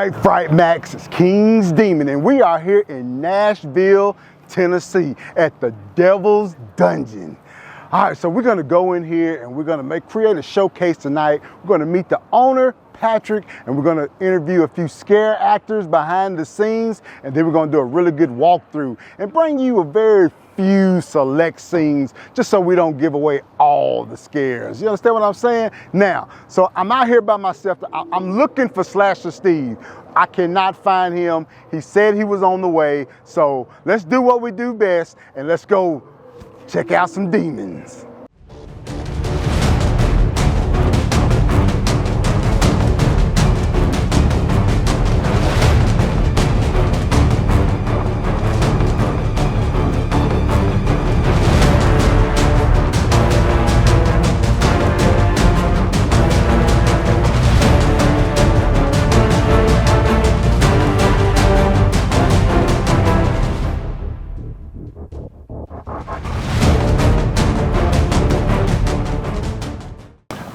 right, FrightMaxx, it's King's Demon, and we are here in Nashville, Tennessee at the Devil's Dungeon. All right, so we're gonna go in here and we're gonna create a showcase tonight. We're gonna meet the owner, Patrick, and we're gonna interview a few scare actors behind the scenes, and then we're gonna do a really good walkthrough and bring you a very few select scenes just so we don't give away all the scares. You understand what I'm saying? Now, so I'm out here by myself. I'm looking for Slasher Steve. I cannot find him. He said he was on the way. So let's do what we do best and let's go check out some demons.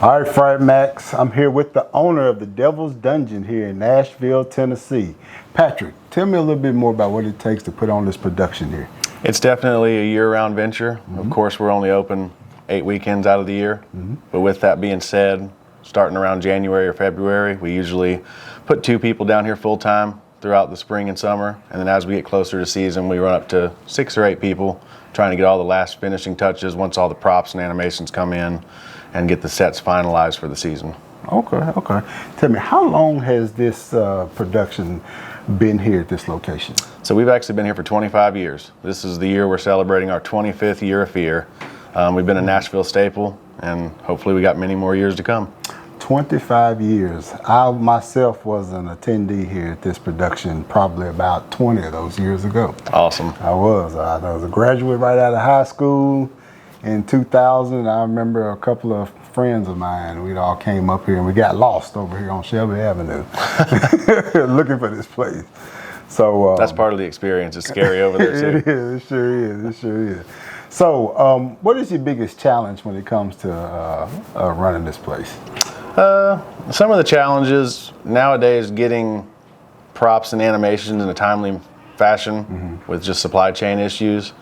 All right, FrightMaxx, I'm here with the owner of the Devil's Dungeon here in Nashville, Tennessee. Patrick, tell me a little bit more about what it takes to put on this production here. It's definitely a year-round venture. Of course, we're only open 8 weekends out of the year. But with that being said, starting around January or February, we usually put 2 people down here full-time throughout the spring and summer. And then as we get closer to season, we run up to 6 or 8 people trying to get all the last finishing touches once all the props and animations come in and get the sets finalized for the season. Okay. Tell me, how long has this production been here at this location? So we've actually been here for 25 years. This is the year we're celebrating our 25th year of fear. We've been a Nashville staple, and hopefully we got many more years to come. 25 years. I myself was an attendee here at this production probably about 20 of those years ago. Awesome. I was a graduate right out of high school in 2000. I remember a couple of friends of mine, we all came up here and we got lost over here on Shelby Avenue looking for this place. So that's part of the experience. It's scary over there too. It is, it sure is. So what is your biggest challenge when it comes to running this place? Some of the challenges nowadays, getting props and animations in a timely fashion with just supply chain issues.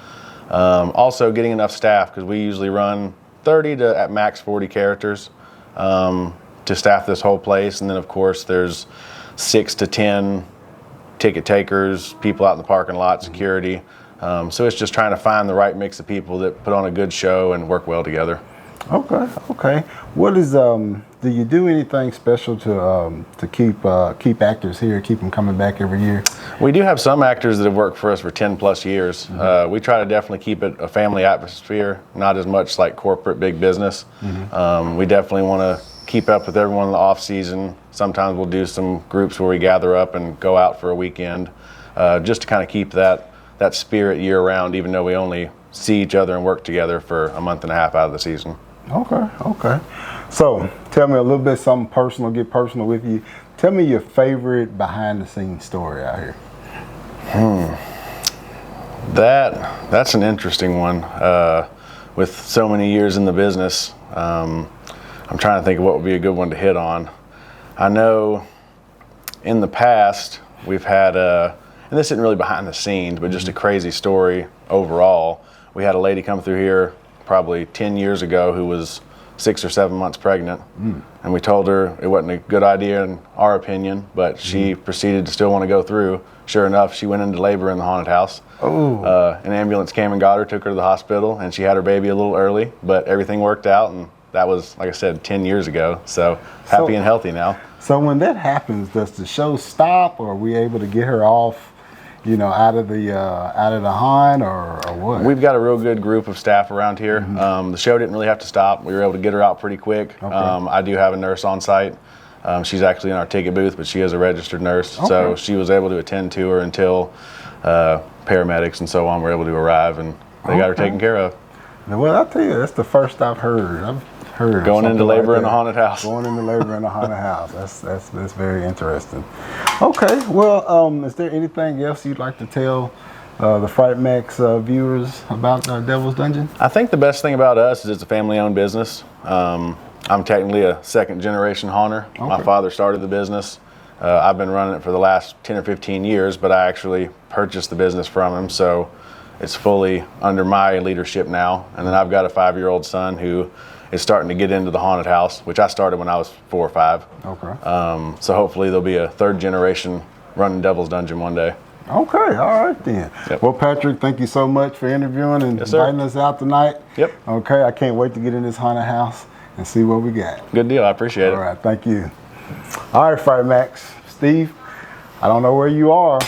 Also getting enough staff, because we usually run 30 to at max 40 characters to staff this whole place. And then of course there's 6 to 10 ticket takers, people out in the parking lot, security. So it's just trying to find the right mix of people that put on a good show and work well together. Okay. What is do you do anything special to keep actors here, keep them coming back every year? We do have some actors that have worked for us for 10 plus years. We try to definitely keep it a family atmosphere, not as much like corporate big business. We definitely want to keep up with everyone in the off season. Sometimes we'll do some groups where we gather up and go out for a weekend, just to kind of keep that spirit year round, even though we only see each other and work together for a month and a half out of the season. Okay. So tell me a little bit something personal, get personal with you. Tell me your favorite behind the scenes story out here. That's an interesting one. With so many years in the business, I'm trying to think of what would be a good one to hit on. I know in the past we've had and this isn't really behind the scenes, but just a crazy story overall. We had a lady come through here probably 10 years ago who was 6 or 7 months pregnant. And we told her it wasn't a good idea in our opinion, but she proceeded to still want to go through. Sure enough, she went into labor in the haunted house. An ambulance came and got her, took her to the hospital, and she had her baby a little early, but everything worked out, and that was, like I said, 10 years ago. So happy and healthy now. So when that happens, does the show stop, or are we able to get her off, out of the haunt, or what? We've got a real good group of staff around here. The show didn't really have to stop. We were able to get her out pretty quick. I do have a nurse on site. She's actually in our ticket booth, but she is a registered nurse. So she was able to attend to her until paramedics and so on were able to arrive, and they got her taken care of. Well, I'll tell you, that's the first I've heard. Going into labor in a haunted house. Going into labor in a haunted house. That's very interesting. Okay, well, is there anything else you'd like to tell the FrightMaxx viewers about Devil's Dungeon? I think the best thing about us is it's a family-owned business. I'm technically a second-generation haunter. Okay. My father started the business. I've been running it for the last 10 or 15 years, but I actually purchased the business from him, so it's fully under my leadership now. And then I've got a 5-year-old son who is starting to get into the haunted house, which I started when I was 4 or 5. Okay. So hopefully there'll be a 3rd generation running Devil's Dungeon one day. Okay, all right then. Yep. Well, Patrick, thank you so much for interviewing and inviting us out tonight. Yep. Okay, I can't wait to get in this haunted house and see what we got. Good deal, I appreciate it. All right, thank you. All right, FrightMaxx. Steve, I don't know where you are.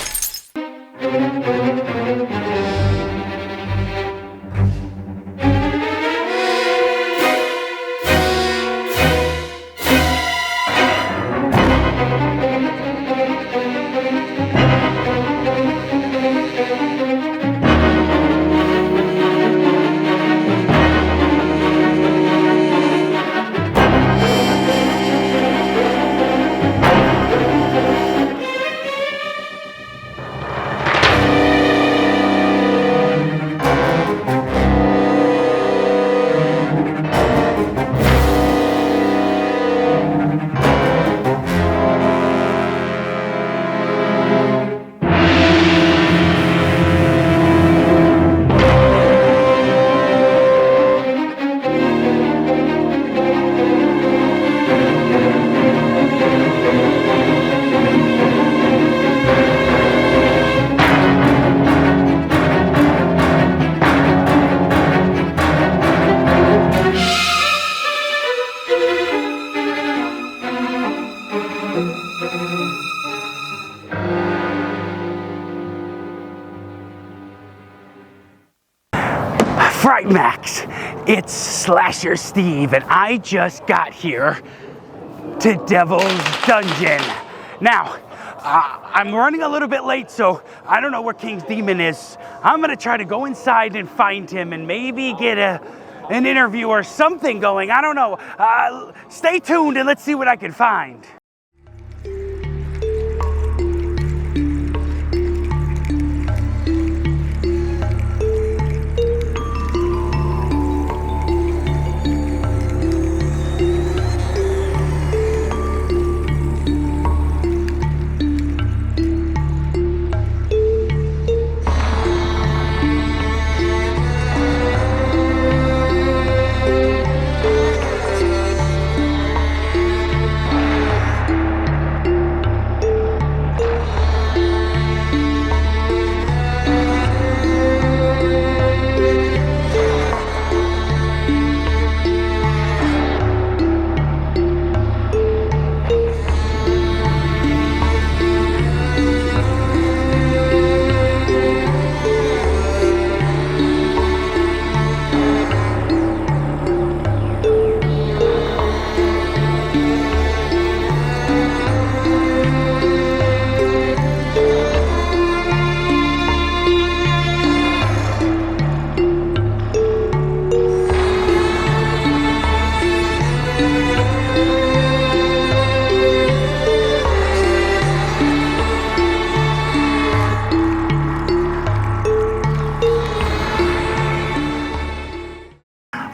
FrightMaxx, it's Slasher Steve, and I just got here to Devil's Dungeon. Now, I'm running a little bit late, so I don't know where King's Demon is. I'm gonna try to go inside and find him and maybe get an interview or something going. I don't know. Stay tuned and let's see what I can find.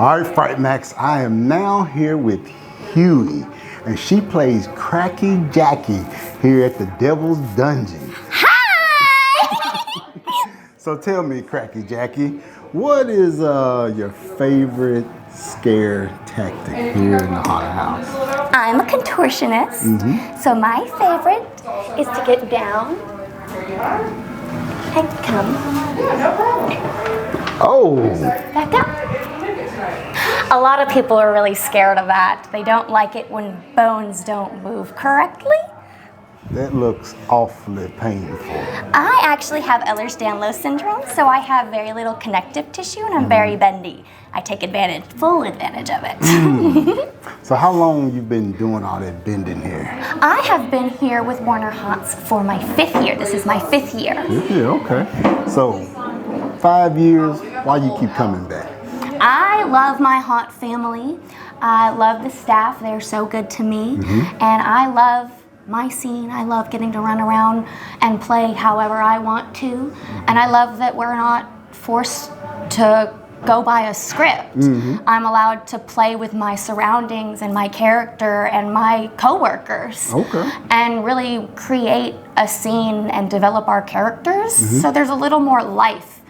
All right, FrightMaxx, I am now here with Huey, and she plays Cracky Jackie here at the Devil's Dungeon. Hi! So tell me, Cracky Jackie, what is your favorite scare tactic here in the haunted house? I'm a contortionist, so my favorite is to get down and come back up. A lot of people are really scared of that. They don't like it when bones don't move correctly. That looks awfully painful. I actually have Ehlers-Danlos syndrome, so I have very little connective tissue and I'm very bendy. I take full advantage of it. So how long you been doing all that bending here? I have been here with Warner Haunts for my 5th year. This is my 5th year. Yeah, okay. So 5 years, why you keep coming back? I love my haunt family. I love the staff. They're so good to me. And I love my scene. I love getting to run around and play however I want to. And I love that we're not forced to go by a script. I'm allowed to play with my surroundings and my character and my coworkers. Okay. And really create a scene and develop our characters. So there's a little more life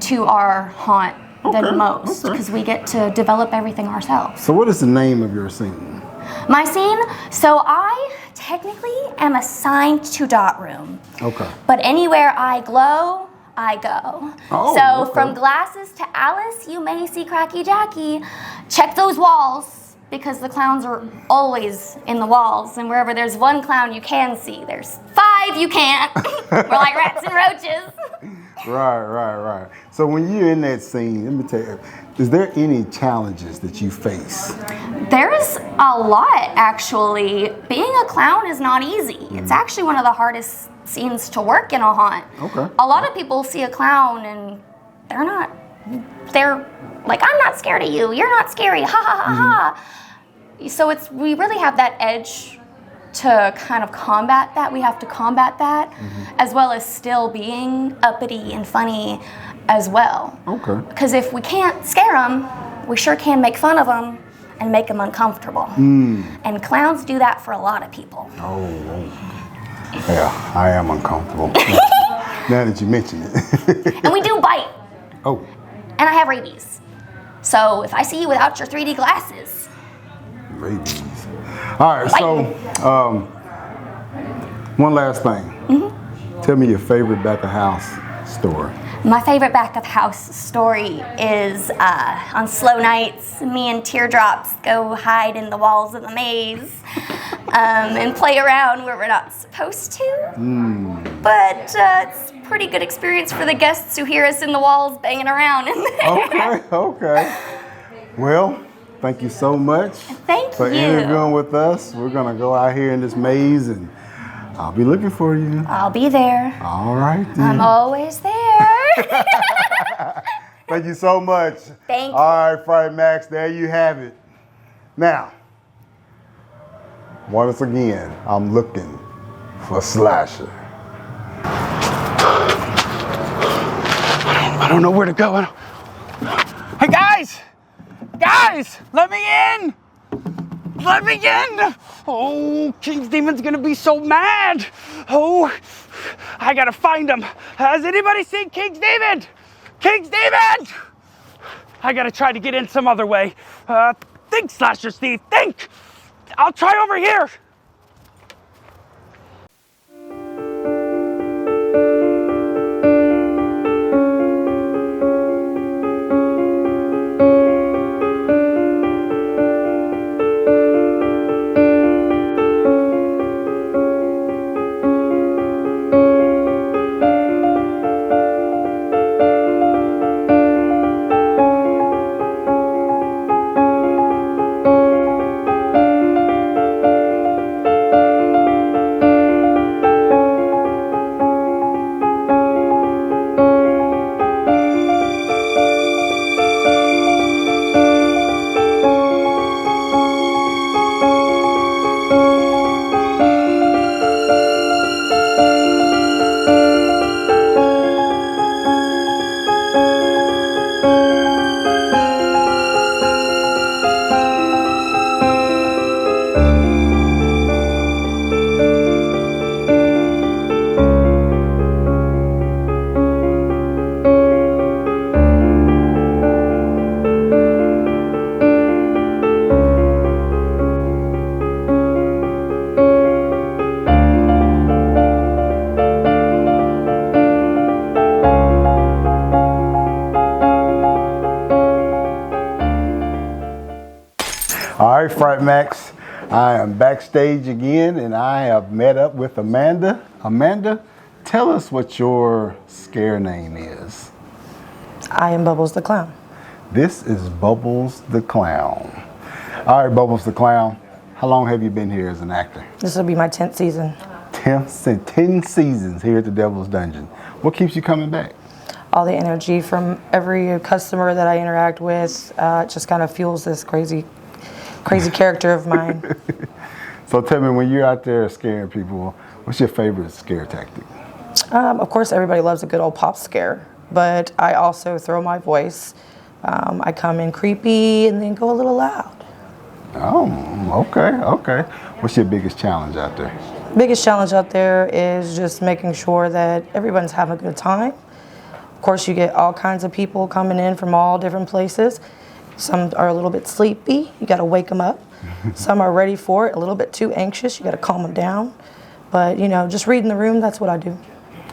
to our haunt than most, because we get to develop everything ourselves. So what is the name of your scene? My scene, so I technically am assigned to Dot Room. Okay. But anywhere I glow, I go. Oh, so okay. from Glasses to Alice, you may see Cracky Jackie. Check those walls, because the clowns are always in the walls, and wherever there's one clown you can see, there's 5 you can't. We're like rats and roaches. Right. So when you're in that scene, let me tell you, is there any challenges that you face? There's a lot, actually. Being a clown is not easy. It's actually one of the hardest scenes to work in a haunt. Okay. A lot of people see a clown and they're like, I'm not scared of you. You're not scary. Ha ha ha ha. So we really have that edge to kind of combat that. We have to combat that, as well as still being uppity and funny as well. Okay. Because if we can't scare them, we sure can make fun of them and make them uncomfortable. And clowns do that for a lot of people. Oh, yeah, I am uncomfortable. Now that you mention it. And we do bite. Oh. And I have rabies. So if I see you without your 3D glasses. Rabies. All right, so one last thing. Tell me your favorite back of house story. My favorite back of house story is on slow nights, me and Teardrops go hide in the walls of the maze and play around where we're not supposed to. But it's a pretty good experience for the guests who hear us in the walls banging around in there. Okay. Well, thank you so much for interviewing with us. We're going to go out here in this maze, and I'll be looking for you. I'll be there. All right, then. I'm always there. Thank you so much. Thank you. All right, FrightMaxx, there you have it. Now, once again, I'm looking for Slasher. I don't know where to go. Hey, guys! Guys, let me in! Let me in! Oh, King's Demon's gonna be so mad! Oh, I gotta find him. Has anybody seen King's Demon? King's Demon! I gotta try to get in some other way. Think, Slasher Steve, think! I'll try over here! All right, FrightMaxx, I am backstage again, and I have met up with Amanda. Amanda, tell us what your scare name is. I am Bubbles the Clown. This is Bubbles the Clown. All right, Bubbles the Clown, how long have you been here as an actor? This will be my 10th season. 10 seasons here at the Devil's Dungeon. What keeps you coming back? All the energy from every customer that I interact with just kind of fuels this crazy character of mine. So tell me, when you're out there scaring people, what's your favorite scare tactic? Of course, everybody loves a good old pop scare, but I also throw my voice I come in creepy and then go a little loud. Oh, okay. What's your biggest challenge out there? Biggest challenge out there is just making sure that everyone's having a good time. Of course, you get all kinds of people coming in from all different places. Some are a little bit sleepy, you gotta wake them up. Some are ready for it, a little bit too anxious, you gotta calm them down. But you know, just reading the room, that's what I do.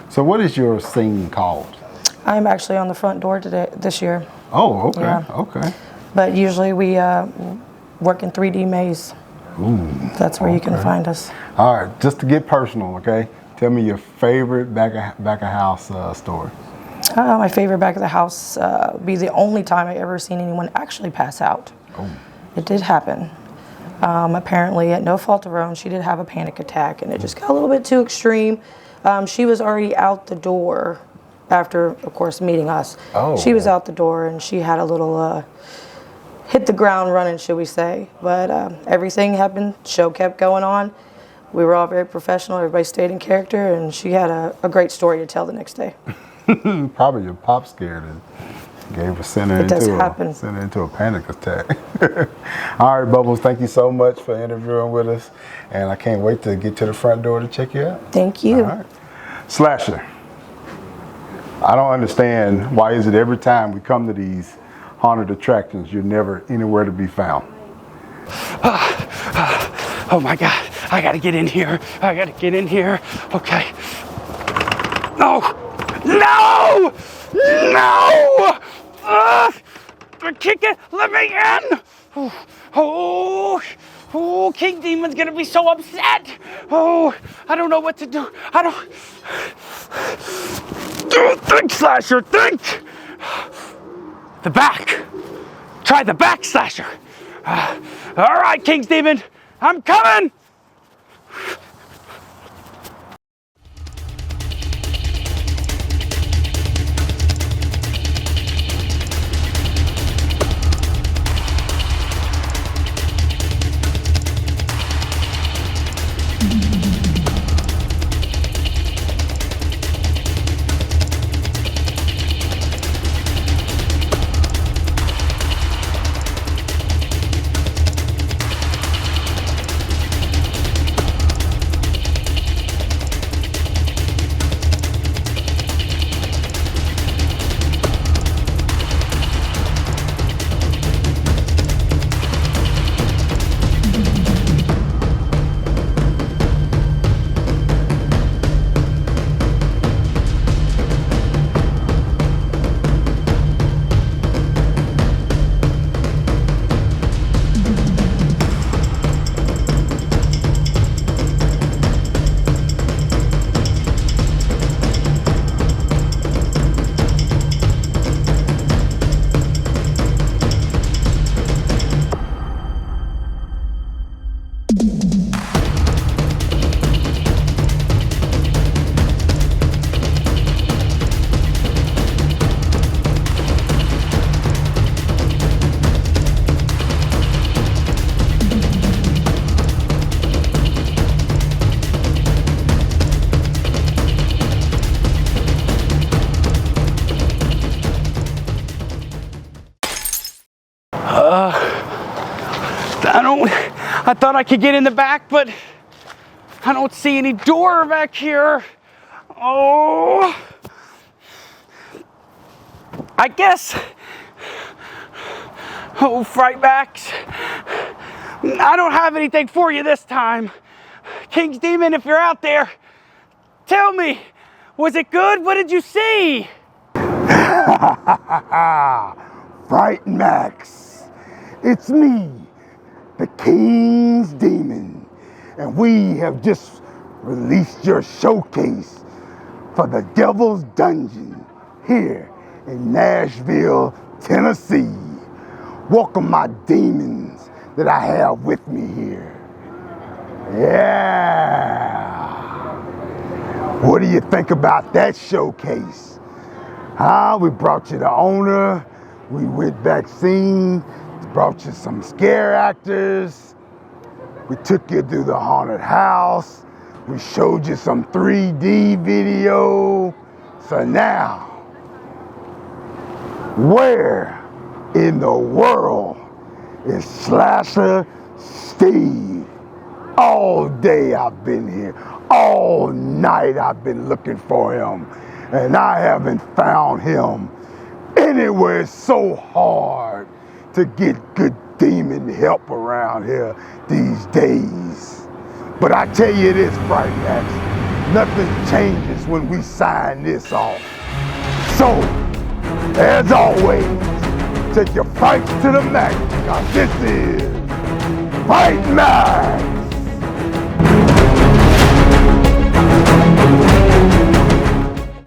So what is your scene called? I'm actually on the front door this year. Oh, okay, Yeah. okay. But usually we work in 3D maze. Ooh, That's where you can find us. All right, just to get personal, okay? Tell me your favorite back of house story. My favorite back of the house would be the only time I ever seen anyone actually pass out. Oh. It did happen. Apparently, at no fault of her own, she did have a panic attack, and it just got a little bit too extreme. She was already out the door after, of course, meeting us. Oh. She was out the door, and she had a little hit the ground running, should we say. But everything happened. Show kept going on. We were all very professional. Everybody stayed in character, and she had a great story to tell the next day. Probably your pop scared and gave her sent her into a panic attack. All right, Bubbles, thank you so much for interviewing with us, and I can't wait to get to the front door to check you out. Thank you. All right. Slasher, I don't understand why is it every time we come to these haunted attractions, you're never anywhere to be found. Oh my God, I gotta get in here. Okay. No! Kick it, let me in! Oh, King Demon's gonna be so upset. Oh, I don't know what to do. Think, Slasher, think! The back. Try the back, Slasher. All right, King's Demon, I'm coming! I thought I could get in the back, but I don't see any door back here. Oh, I guess. Oh, FrightMaxx, I don't have anything for you this time. King's Demon, if you're out there, tell me, was it good? What did you see? FrightMaxx, it's me, the King's Demon, and we have just released your showcase for the Devil's Dungeon here in Nashville, Tennessee. Welcome my demons that I have with me here. Yeah. What do you think about that showcase? We brought you the owner. We went back scene, brought you some scare actors. We took you to the haunted house. We showed you some 3D video. So now, where in the world is Slasher Steve. All day I've been here. All night I've been looking for him. And I haven't found him anywhere. It's so hard to get good demon help around here these days. But I tell you this, FrightMaxx, nothing changes when we sign this off. So, as always, take your fights to the max, because this is FrightMaxx.